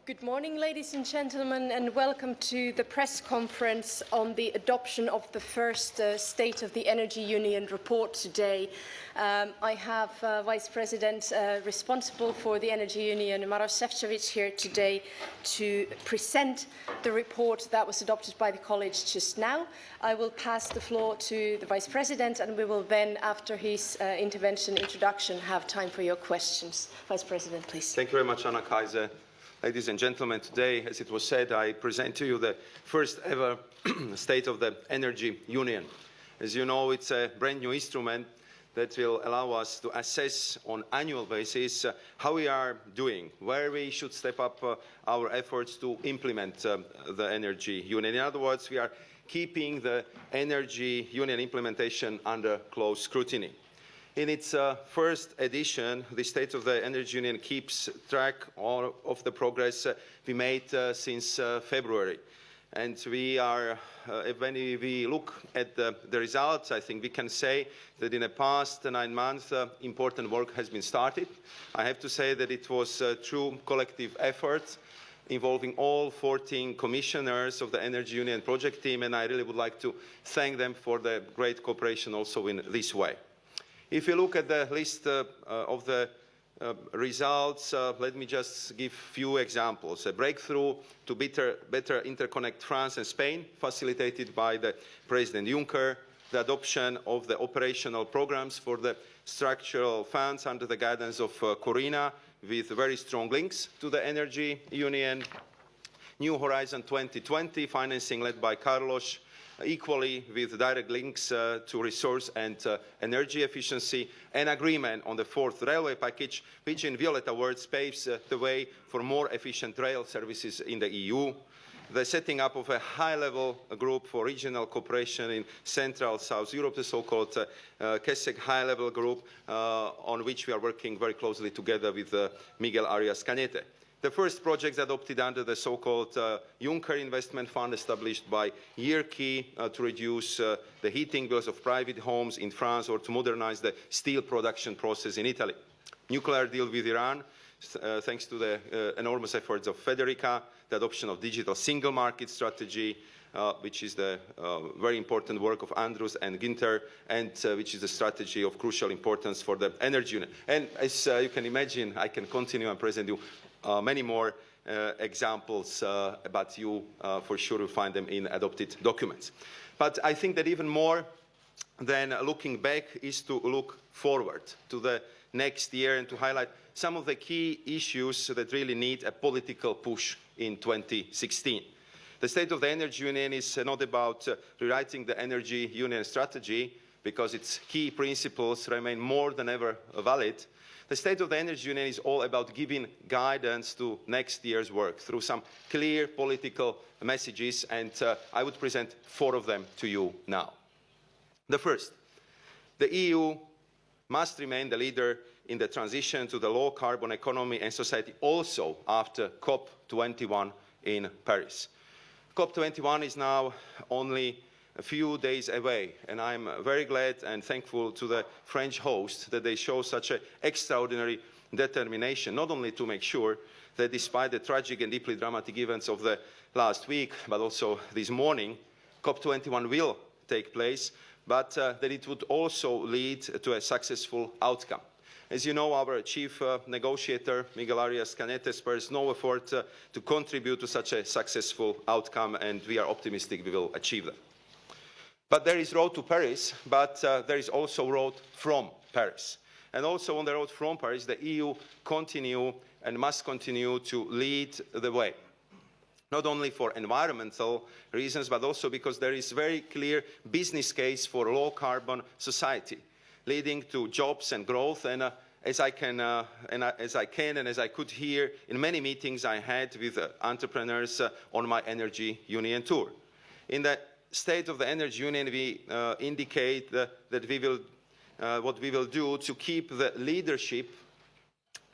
Good morning, ladies and gentlemen, and welcome to the press conference on the adoption of the first State of the Energy Union report today. I have Vice President responsible for the Energy Union, Maroš Šefčovič, here today to present the report that was adopted by the College just now. I will pass the floor to the Vice President, and we will then, after his introduction, have time for your questions. Vice President, please. Thank you very much, Anna Kaiser. Ladies and gentlemen, today, as it was said, I present to you the first ever State of the Energy Union. As you know, it's a brand new instrument that will allow us to assess on an annual basis how we are doing, where we should step up our efforts to implement the Energy Union. In other words, we are keeping the Energy Union implementation under close scrutiny. In its first edition, the State of the Energy Union keeps track of the progress we made since February. And we are, when we look at the results, I think we can say that in the past 9 months, important work has been started. I have to say that it was a true collective effort involving all 14 commissioners of the Energy Union project team, and I really would like to thank them for the great cooperation also in this way. If you look at the list of the results, let me just give a few examples. A breakthrough to better interconnect France and Spain, facilitated by the President Juncker, the adoption of the operational programs for the structural funds under the guidance of Corina, with very strong links to the Energy Union, New Horizon 2020, financing led by Carlos, equally with direct links to resource and energy efficiency, an agreement on the fourth railway package, which in Violeta words paves the way for more efficient rail services in the EU, the setting up of a high-level group for regional cooperation in Central South Europe, the so-called KESEC high-level group, on which we are working very closely together with Miguel Arias Cañete. The first projects adopted under the so-called Juncker Investment Fund, established by YERKI to reduce the heating bills of private homes in France or to modernize the steel production process in Italy. Nuclear deal with Iran, thanks to the enormous efforts of Federica, the adoption of digital single market strategy, which is the very important work of Andrus and Ginter, and which is a strategy of crucial importance for the Energy Union. And as you can imagine, I can continue and present you many more examples, but you for sure will find them in adopted documents. But I think that even more than looking back is to look forward to the next year and to highlight some of the key issues that really need a political push in 2016. The State of the Energy Union is not about rewriting the Energy Union strategy, because its key principles remain more than ever valid. The State of the Energy Union is all about giving guidance to next year's work through some clear political messages, and I would present 4 of them to you now. The first, the EU must remain the leader in the transition to the low-carbon economy and society also after COP21 in Paris. COP21 is now only a few days away, and I'm very glad and thankful to the French host that they show such an extraordinary determination, not only to make sure that despite the tragic and deeply dramatic events of the last week, but also this morning, COP21 will take place, but that it would also lead to a successful outcome. As you know, our chief negotiator, Miguel Arias Cañete, spares no effort to contribute to such a successful outcome, and we are optimistic we will achieve that. But there is road to Paris, but there is also road from Paris. And also on the road from Paris, the EU must continue to lead the way. Not only for environmental reasons, but also because there is a very clear business case for a low-carbon society, leading to jobs and growth. And as I could hear in many meetings I had with entrepreneurs on my Energy Union tour. In the State of the Energy Union, we indicate that we will, what we will do to keep the leadership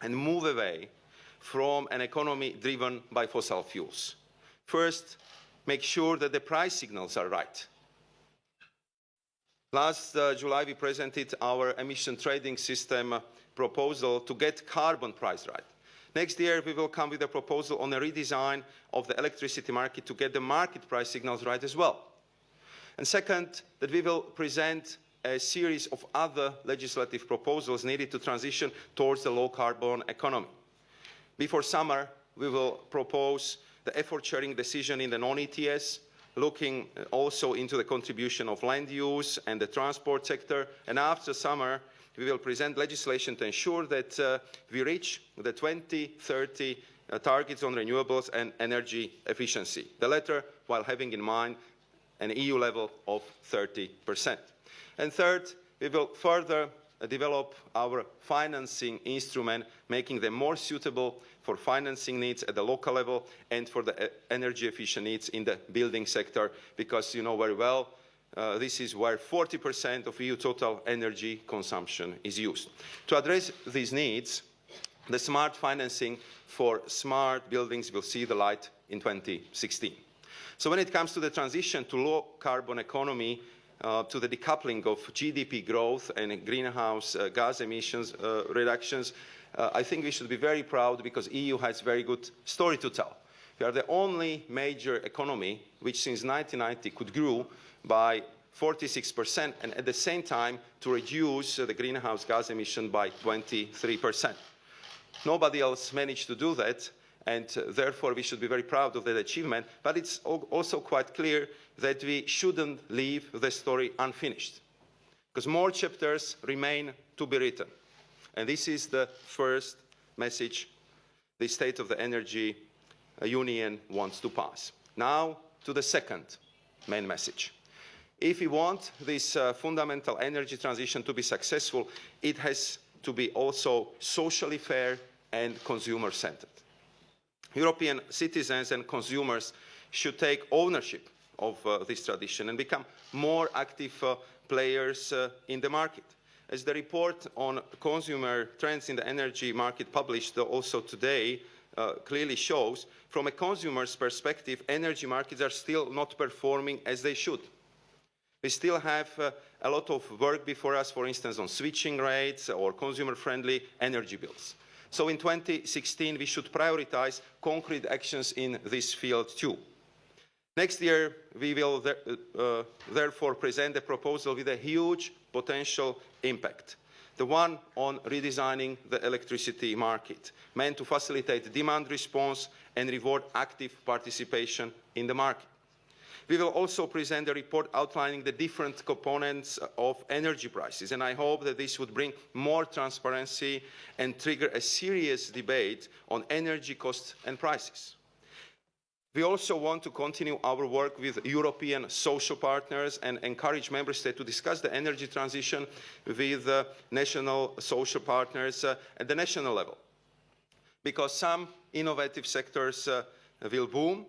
and move away from an economy driven by fossil fuels. First, make sure that the price signals are right. Last July, we presented our emission trading system proposal to get carbon price right. Next year, we will come with a proposal on a redesign of the electricity market to get the market price signals right as well. And second, that we will present a series of other legislative proposals needed to transition towards the low-carbon economy. Before summer, we will propose the effort-sharing decision in the non-ETS, looking also into the contribution of land use and the transport sector. And after summer, we will present legislation to ensure that we reach the 2030 targets on renewables and energy efficiency, the latter while having in mind an EU level of 30%. And third, we will further develop our financing instrument, making them more suitable for financing needs at the local level and for the energy efficient needs in the building sector, because you know very well this is where 40% of EU total energy consumption is used. To address these needs, the smart financing for smart buildings will see the light in 2016. So when it comes to the transition to low-carbon economy, to the decoupling of GDP growth and greenhouse gas emissions reductions, I think we should be very proud because the EU has a very good story to tell. We are the only major economy which since 1990 could grow by 46% and at the same time to reduce the greenhouse gas emission by 23%. Nobody else managed to do that, and therefore we should be very proud of that achievement, but it's also quite clear that we shouldn't leave the story unfinished, because more chapters remain to be written. And this is the first message the State of the Energy Union wants to pass. Now to the second main message. If we want this fundamental energy transition to be successful, it has to be also socially fair and consumer-centered. European citizens and consumers should take ownership of this tradition and become more active players in the market. As the report on consumer trends in the energy market published also today clearly shows, from a consumer's perspective, energy markets are still not performing as they should. We still have a lot of work before us, for instance, on switching rates or consumer-friendly energy bills. So in 2016, we should prioritize concrete actions in this field too. Next year, we will therefore present a proposal with a huge potential impact, the one on redesigning the electricity market, meant to facilitate demand response and reward active participation in the market. We will also present a report outlining the different components of energy prices, and I hope that this would bring more transparency and trigger a serious debate on energy costs and prices. We also want to continue our work with European social partners and encourage member states to discuss the energy transition with national social partners at the national level, because some innovative sectors will boom.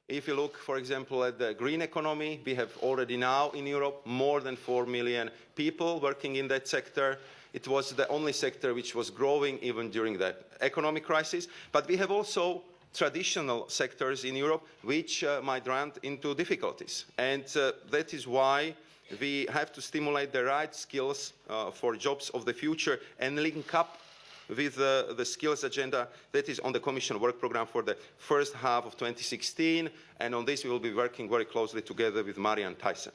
If you look, for example, at the green economy, we have already now in Europe more than 4 million people working in that sector. It was the only sector which was growing even during the economic crisis. But we have also traditional sectors in Europe which might run into difficulties. And that is why we have to stimulate the right skills for jobs of the future and link up with the skills agenda that is on the Commission work programme for the first half of 2016, and on this we will be working very closely together with Marianne Thyssen.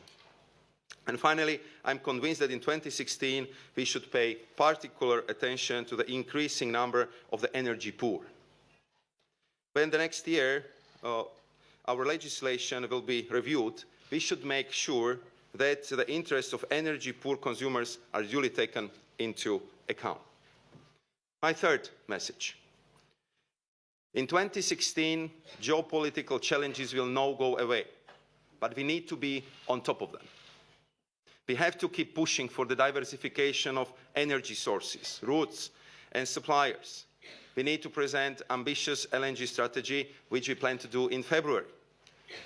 And finally, I'm convinced that in 2016 we should pay particular attention to the increasing number of the energy poor. When the next year our legislation will be reviewed, we should make sure that the interests of energy poor consumers are duly taken into account. My third message. In 2016, geopolitical challenges will not go away, but we need to be on top of them. We have to keep pushing for the diversification of energy sources, routes, and suppliers. We need to present an ambitious LNG strategy, which we plan to do in February.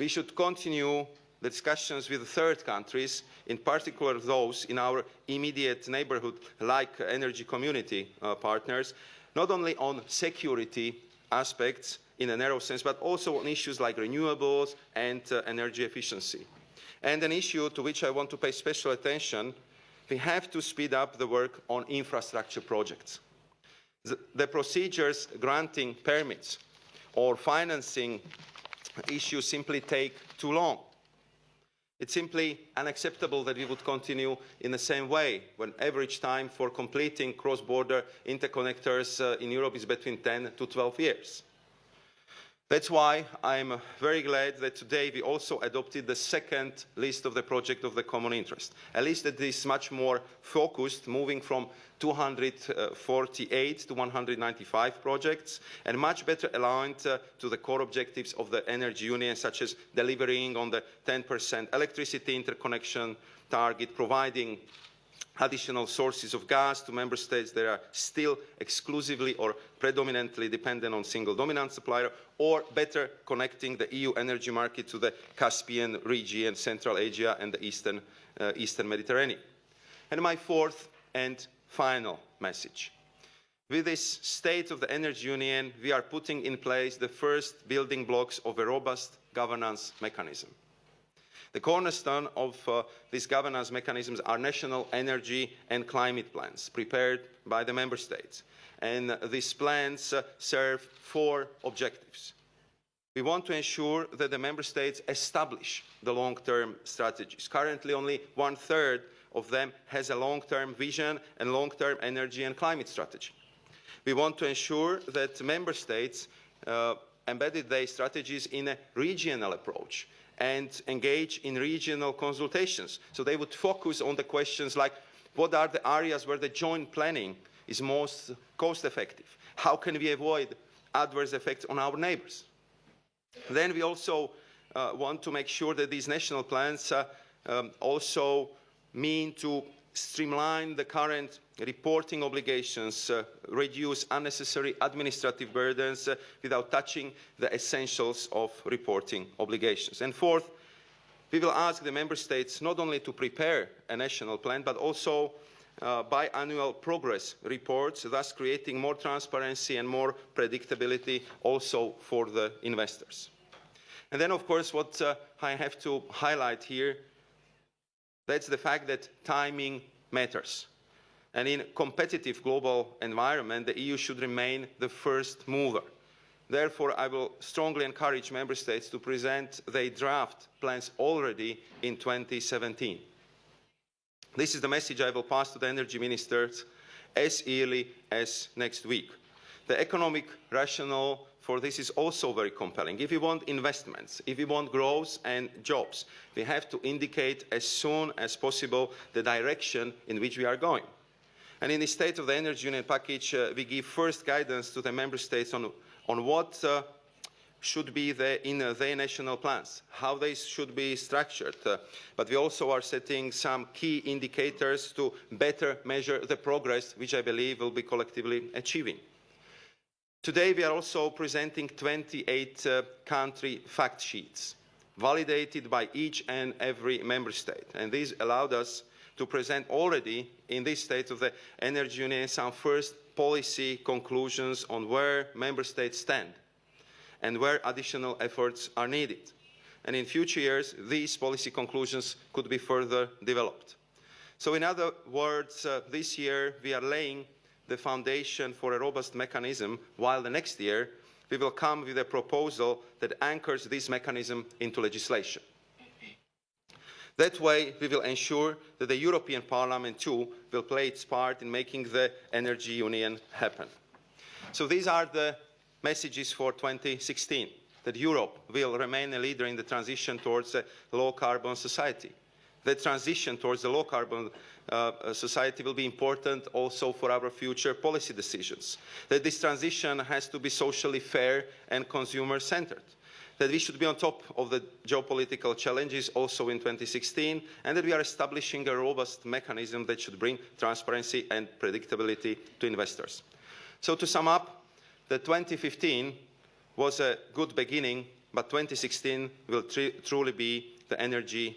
We should continue the discussions with third countries, in particular those in our immediate neighbourhood, like energy community partners, not only on security aspects in a narrow sense, but also on issues like renewables and energy efficiency. And an issue to which I want to pay special attention, we have to speed up the work on infrastructure projects. The procedures granting permits or financing issues simply take too long. It's simply unacceptable that we would continue in the same way when average time for completing cross-border interconnectors in Europe is between 10 to 12 years. That's why I'm very glad that today we also adopted the second list of the project of the common interest, a list that is much more focused, moving from 248 to 195 projects, and much better aligned to the core objectives of the Energy Union, such as delivering on the 10% electricity interconnection target, providing additional sources of gas to member states that are still exclusively or predominantly dependent on single dominant supplier, or better connecting the EU energy market to the Caspian region, Central Asia and the Eastern Mediterranean. And my fourth and final message. With this state of the Energy Union, we are putting in place the first building blocks of a robust governance mechanism. The cornerstone of these governance mechanisms are national energy and climate plans prepared by the member states. And these plans serve four objectives. We want to ensure that the member states establish the long-term strategies. Currently, only 1/3 of them has a long-term vision and long-term energy and climate strategy. We want to ensure that member states embedded their strategies in a regional approach and engage in regional consultations. So they would focus on the questions like, what are the areas where the joint planning is most cost-effective? How can we avoid adverse effects on our neighbors? Then we also want to make sure that these national plans also mean to streamline the current reporting obligations, reduce unnecessary administrative burdens without touching the essentials of reporting obligations. And fourth, we will ask the member states not only to prepare a national plan, but also biannual progress reports, thus creating more transparency and more predictability also for the investors. And then, of course, what I have to highlight here, that's the fact that timing matters. And in a competitive global environment, the EU should remain the first mover. Therefore, I will strongly encourage member states to present their draft plans already in 2017. This is the message I will pass to the energy ministers as early as next week. The economic rationale for this is also very compelling. If we want investments, if we want growth and jobs, we have to indicate as soon as possible the direction in which we are going. And in the State of the Energy Union package, we give first guidance to the member states on what should be in their national plans, how they should be structured. But we also are setting some key indicators to better measure the progress, which I believe will be collectively achieving. Today, we are also presenting 28 country fact sheets, validated by each and every member state. And these allowed us to present already in this State of the Energy Union some first policy conclusions on where member states stand and where additional efforts are needed. And in future years, these policy conclusions could be further developed. So in other words, this year we are laying the foundation for a robust mechanism, while the next year we will come with a proposal that anchors this mechanism into legislation. That way, we will ensure that the European Parliament too will play its part in making the Energy Union happen. So these are the messages for 2016, that Europe will remain a leader in the transition towards a low-carbon society. The transition towards a low-carbon society will be important also for our future policy decisions. That this transition has to be socially fair and consumer-centered. That we should be on top of the geopolitical challenges also in 2016, and that we are establishing a robust mechanism that should bring transparency and predictability to investors. So to sum up, the 2015 was a good beginning, but 2016 will truly be the Energy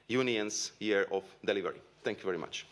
Union's year of delivery. Thank you very much.